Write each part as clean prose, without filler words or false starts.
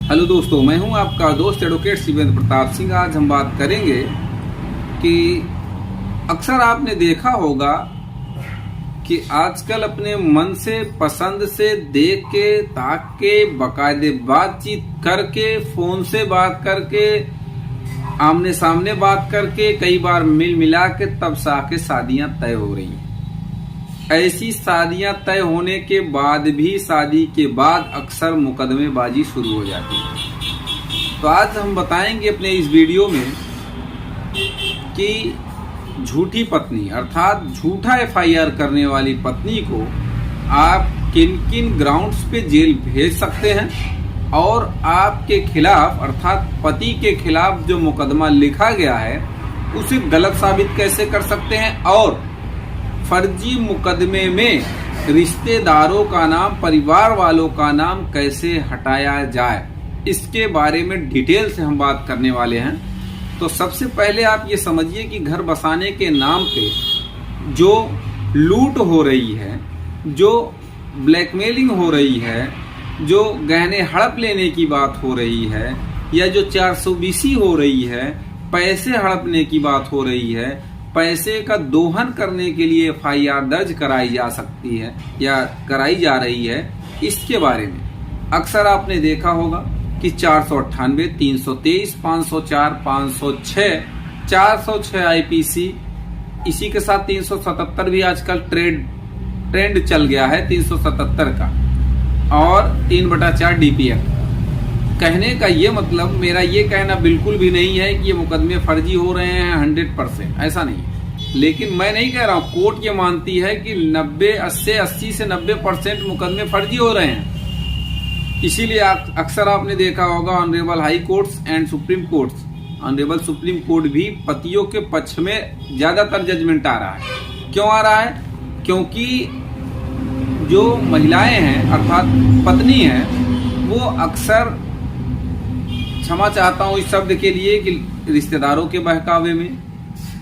Hello दोस्तों, मैं हूं आपका दोस्त एडवोकेट शिवेंद्र प्रताप सिंह। आज हम बात करेंगे कि अक्सर आपने देखा होगा कि आजकल अपने मन से पसंद से देख के ताक के बाकायदे बातचीत करके फोन से बात करके आमने सामने बात करके कई बार मिल मिला के तब आके शादियां तय हो रही हैं। ऐसी शादियां तय होने के बाद भी शादी के बाद अक्सर मुकदमेबाजी शुरू हो जाती है। तो आज हम बताएंगे अपने इस वीडियो में कि झूठी पत्नी अर्थात झूठा एफआईआर करने वाली पत्नी को आप किन किन ग्राउंड्स पे जेल भेज सकते हैं और आपके खिलाफ अर्थात पति के खिलाफ जो मुकदमा लिखा गया है उसे गलत साबित कैसे कर सकते हैं और फर्जी मुकदमे में रिश्तेदारों का नाम, परिवार वालों का नाम कैसे हटाया जाए, इसके बारे में डिटेल से हम बात करने वाले हैं। तो सबसे पहले आप ये समझिए कि घर बसाने के नाम पे जो लूट हो रही है, जो ब्लैकमेलिंग हो रही है, जो गहने हड़प लेने की बात हो रही है या जो 420 हो रही है, पैसे हड़पने की बात हो रही है, पैसे का दोहन करने के लिए एफआईआर दर्ज कराई जा सकती है या कराई जा रही है, इसके बारे में अक्सर आपने देखा होगा कि 498, 323, 504, 506, 406 आईपीसी, इसी के साथ 377 भी आजकल ट्रेंड चल गया है 377 का, और 3/4 डीपीएफ। कहने का ये मतलब, मेरा ये कहना बिल्कुल भी नहीं है कि ये मुकदमे फर्जी हो रहे हैं 100%, ऐसा नहीं। लेकिन मैं नहीं कह रहा हूँ, कोर्ट ये मानती है कि 80 से 90% मुकदमे फर्जी हो रहे हैं। इसीलिए अक्सर आपने देखा होगा honourable high courts and supreme courts, honourable supreme court भी पतियों के पक्ष में ज्यादातर जजमेंट आ रहा है। क्यों आ रहा है? क्योंकि जो महिलाएं हैं अर्थात पत्नी है, वो अक्सर, क्षमा चाहता हूं इस शब्द के लिए, कि रिश्तेदारों के बहकावे में,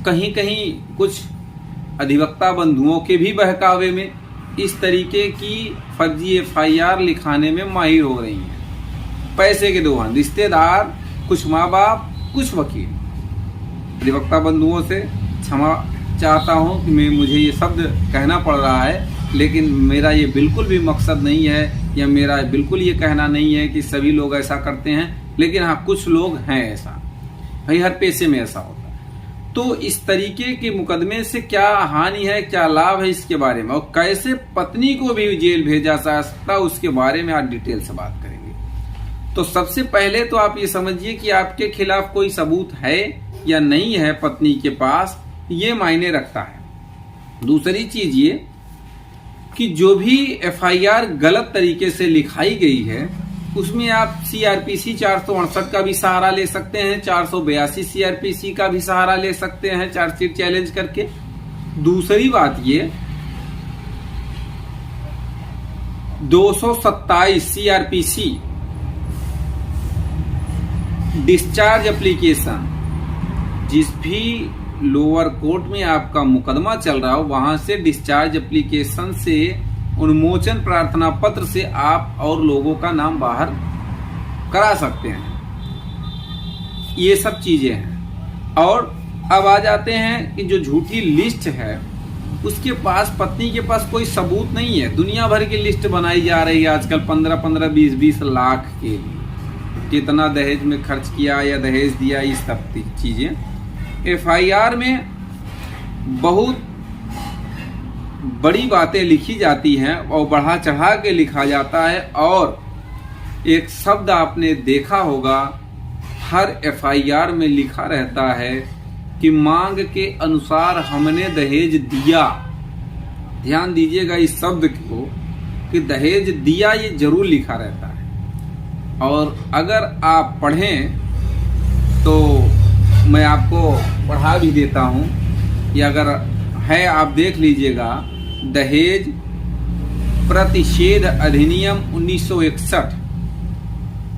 कहीं कहीं कुछ अधिवक्ता बंधुओं के भी बहकावे में इस तरीके की फर्जी एफआईआर लिखाने में माहिर हो रही हैं। पैसे के दोहन, रिश्तेदार, कुछ माँ बाप, कुछ वकील। अधिवक्ता बंधुओं से क्षमा चाहता हूं कि मुझे ये शब्द कहना पड़ रहा है, लेकिन मेरा ये बिल्कुल भी मकसद नहीं है या मेरा बिल्कुल ये कहना नहीं है कि सभी लोग ऐसा करते हैं, लेकिन हाँ कुछ लोग हैं ऐसा, भाई हर पेशे में ऐसा होता है। तो इस तरीके के मुकदमे से क्या हानि है, क्या लाभ है, इसके बारे में, और कैसे पत्नी को भी जेल भेजा जा सकता है, उसके बारे में आज डिटेल से बात करेंगे। तो सबसे पहले तो आप ये समझिए कि आपके खिलाफ कोई सबूत है या नहीं है पत्नी के पास, ये मायने रखता है। दूसरी चीज ये कि जो भी एफआईआर गलत तरीके से लिखाई गई है उसमें आप सीआरपीसी 468 का भी सहारा ले सकते हैं, 482 सीआरपीसी का भी सहारा ले सकते हैं चार्जशीट चैलेंज करके। दूसरी बात ये 227 सीआरपीसी डिस्चार्ज एप्लीकेशन, जिस भी लोअर कोर्ट में आपका मुकदमा चल रहा हो वहां से डिस्चार्ज एप्लीकेशन से, उन्मोचन प्रार्थना पत्र से आप और लोगों का नाम बाहर करा सकते हैं। ये सब चीजें हैं। और अब आ जाते हैं कि जो झूठी लिस्ट है उसके पास, पत्नी के पास कोई सबूत नहीं है। दुनिया भर की लिस्ट बनाई जा रही है आजकल, 15-15, 20-20 लाख के लिए, कितना दहेज में खर्च किया या दहेज दिया, इस सब चीजें एफआईआर में बहुत बड़ी बातें लिखी जाती हैं और बढ़ा चढ़ा के लिखा जाता है। और एक शब्द आपने देखा होगा, हर एफआईआर में लिखा रहता है कि मांग के अनुसार हमने दहेज दिया। ध्यान दीजिएगा इस शब्द को कि दहेज दिया, ये जरूर लिखा रहता है। और अगर आप पढ़ें तो मैं आपको पढ़ा भी देता हूं, या अगर है आप देख लीजिएगा, दहेज प्रतिषेध अधिनियम 1961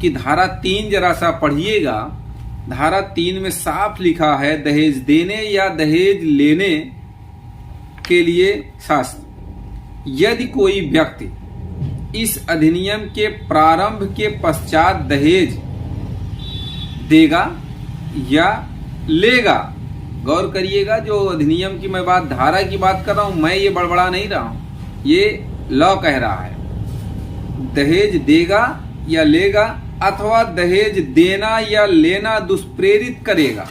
की धारा 3 जरा सा पढ़िएगा। धारा 3 में साफ लिखा है, दहेज देने या दहेज लेने के लिए शास्त्र, यदि कोई व्यक्ति इस अधिनियम के प्रारंभ के पश्चात दहेज देगा या लेगा। गौर करिएगा, जो अधिनियम की मैं बात, धारा की बात कर रहा हूं, मैं ये बड़बड़ा नहीं रहा हूं, ये लॉ कह रहा है। दहेज देगा या लेगा अथवा दहेज देना या लेना दुष्प्रेरित करेगा।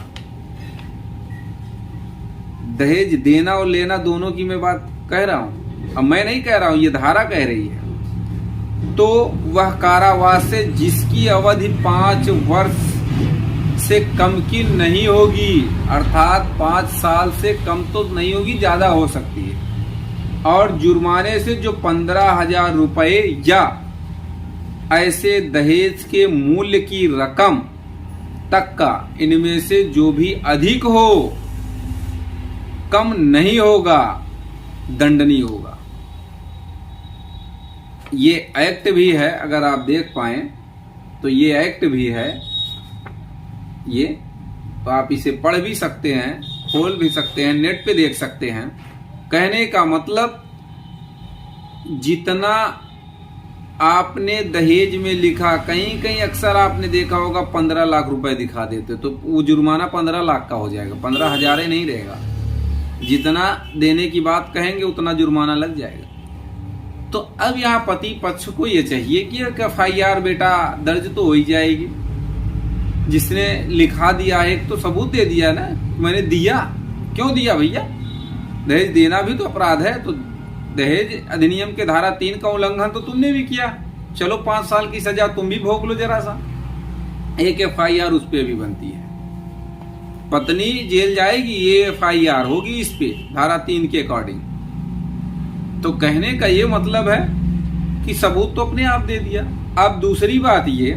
दहेज देना और लेना दोनों की मैं बात कह रहा हूं, अब मैं नहीं कह रहा हूं, ये धारा कह रही है। तो वह कारावास से जिसकी अवधि 5 वर्ष से कम की नहीं होगी, अर्थात 5 साल से कम तो नहीं होगी, ज्यादा हो सकती है, और जुर्माने से जो 15,000 रुपए या ऐसे दहेज के मूल्य की रकम तक का, इनमें से जो भी अधिक हो, कम नहीं होगा, दंडनीय होगा। ये एक्ट भी है, अगर आप देख पाए तो ये एक्ट भी है, ये तो आप इसे पढ़ भी सकते हैं, खोल भी सकते हैं, नेट पे देख सकते हैं। कहने का मतलब, जितना आपने दहेज में लिखा, कहीं कहीं अक्सर आपने देखा होगा 15 लाख रुपए दिखा देते, तो वो जुर्माना 15 लाख का हो जाएगा, 15,000 ही नहीं रहेगा। जितना देने की बात कहेंगे उतना जुर्माना लग जाएगा। तो अब यहाँ पति पक्ष को ये चाहिए कि FIR बेटा दर्ज तो हो ही जाएगी। जिसने लिखा दिया है, एक तो सबूत दे दिया ना, मैंने दिया। क्यों दिया भैया? दहेज देना भी तो अपराध है, तो दहेज अधिनियम के धारा 3 का उल्लंघन तो तुमने भी किया, चलो 5 साल की सजा तुम भी भोग लो जरा सा। एक FIR उस पर भी बनती है, पत्नी जेल जाएगी, ये FIR होगी इस पे धारा 3 के अकॉर्डिंग। तो कहने का ये मतलब है कि सबूत तो अपने आप दे दिया। अब दूसरी बात, ये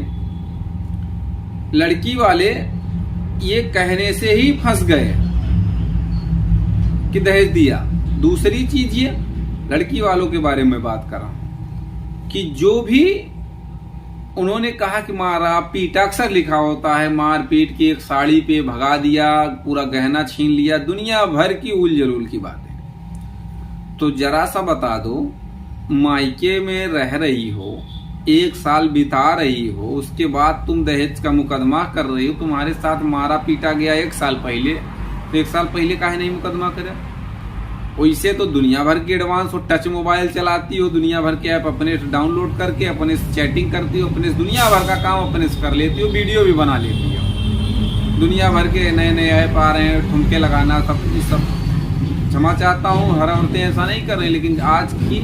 लड़की वाले ये कहने से ही फंस गए कि दहेज दिया। दूसरी चीज, ये लड़की वालों के बारे में बात कर रहा हूं कि जो भी उन्होंने कहा कि मारा पीटा, अक्सर लिखा होता है मार पीट की, एक साड़ी पे भगा दिया, पूरा गहना छीन लिया, दुनिया भर की उल जलूल की बातें। तो जरा सा बता दो, मायके में रह रही हो, 1 साल बिता रही हो, उसके बाद तुम दहेज का मुकदमा कर रही हो, तुम्हारे साथ मारा पीटा गया 1 साल पहले, तो 1 साल पहले काहे नहीं मुकदमा करे? वैसे तो दुनिया भर के एडवांस हो, टच मोबाइल चलाती हो, दुनिया भर के ऐप अपने डाउनलोड करके अपने चैटिंग करती हो, अपने दुनिया भर का काम अपने से कर लेती हो, वीडियो भी बना लेती हो। दुनिया भर के नए नए ऐप आ रहे हैं, ठुमके लगाना, सब क्षमा चाहता हूँ, हर औरतें ऐसा नहीं कर रही, लेकिन आज की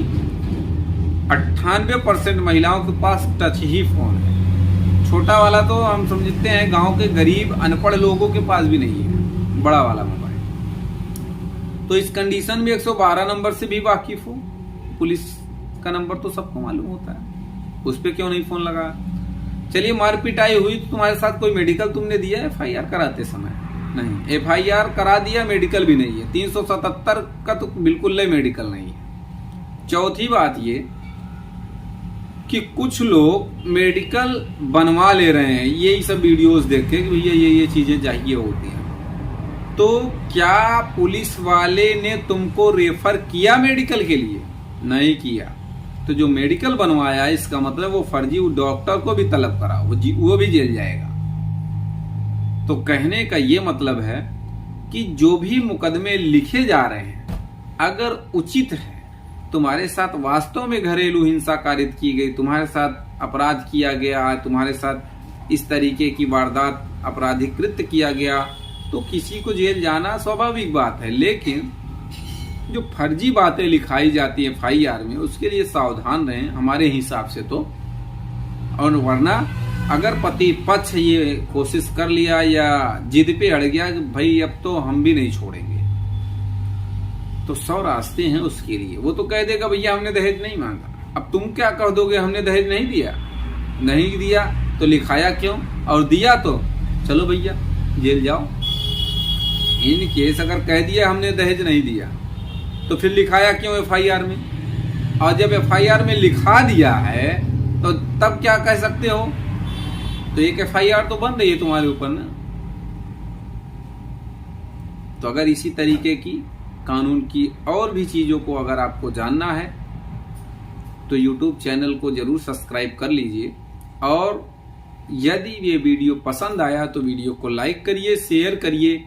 98% महिलाओं के पास टच ही फोन है। छोटा वाला तो हम समझते हैं गांव के गरीब अनपढ़ लोगों के पास भी नहीं है बड़ा वाला मोबाइल। तो इस कंडीशन में 112 नंबर से भी वाकिफ हो, पुलिस का नंबर तो सबको मालूम होता है, उस पर क्यों नहीं फोन लगा? चलिए मार पिटाई हुई तो तुम्हारे साथ कोई मेडिकल तुमने दिया FIR कराते समय? नहीं, FIR करा दिया, मेडिकल भी नहीं है, 377 का तो बिल्कुल ही मेडिकल नहीं है। चौथी बात ये कि कुछ लोग मेडिकल बनवा ले रहे हैं, यही सब वीडियोस देख के कि भैया ये चीजें चाहिए होती हैं। तो क्या पुलिस वाले ने तुमको रेफर किया मेडिकल के लिए? नहीं किया। तो जो मेडिकल बनवाया, इसका मतलब वो फर्जी डॉक्टर को भी तलब करा, वो भी जेल जाएगा। तो कहने का ये मतलब है कि जो भी मुकदमे लिखे जा रहे हैं, अगर उचित है, तुम्हारे साथ वास्तव में घरेलू हिंसा कारित की गई, तुम्हारे साथ अपराध किया गया, तुम्हारे साथ इस तरीके की वारदात अपराधीकृत किया गया, तो किसी को जेल जाना स्वाभाविक बात है। लेकिन जो फर्जी बातें लिखाई जाती है FIR में, उसके लिए सावधान रहें हमारे हिसाब से तो। और वरना अगर पति पक्ष ये कोशिश कर लिया या जिद पे अड़ गया कि भाई अब तो हम भी नहीं छोड़ेंगे, तो 100 रास्ते हैं उसके लिए। वो तो कह देगा भैया हमने दहेज नहीं मांगा। अब तुम क्या कह दोगे? हमने दहेज नहीं दिया। नहीं दिया तो लिखाया क्यों? और दिया तो चलो भैया जेल जाओ। इन केस अगर कह दिया हमने दहेज नहीं दिया, तो फिर लिखाया क्यों FIR में? और जब FIR में लिखा दिया है तो तब क्या कह सकते हो? तो एक FIR तो बन रही है तुम्हारे ऊपर ना। तो अगर इसी तरीके की कानून की और भी चीजों को अगर आपको जानना है तो YouTube चैनल को जरूर सब्सक्राइब कर लीजिए। और यदि ये वीडियो पसंद आया तो वीडियो को लाइक करिए, शेयर करिए,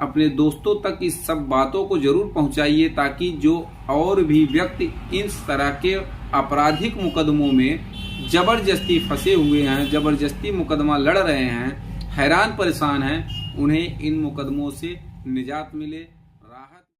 अपने दोस्तों तक इस सब बातों को जरूर पहुंचाइए, ताकि जो और भी व्यक्ति इस तरह के आपराधिक मुकदमों में जबरदस्ती फंसे हुए हैं, जबरदस्ती मुकदमा लड़ रहे हैं, हैरान परेशान हैं, उन्हें इन मुकदमों से निजात मिले।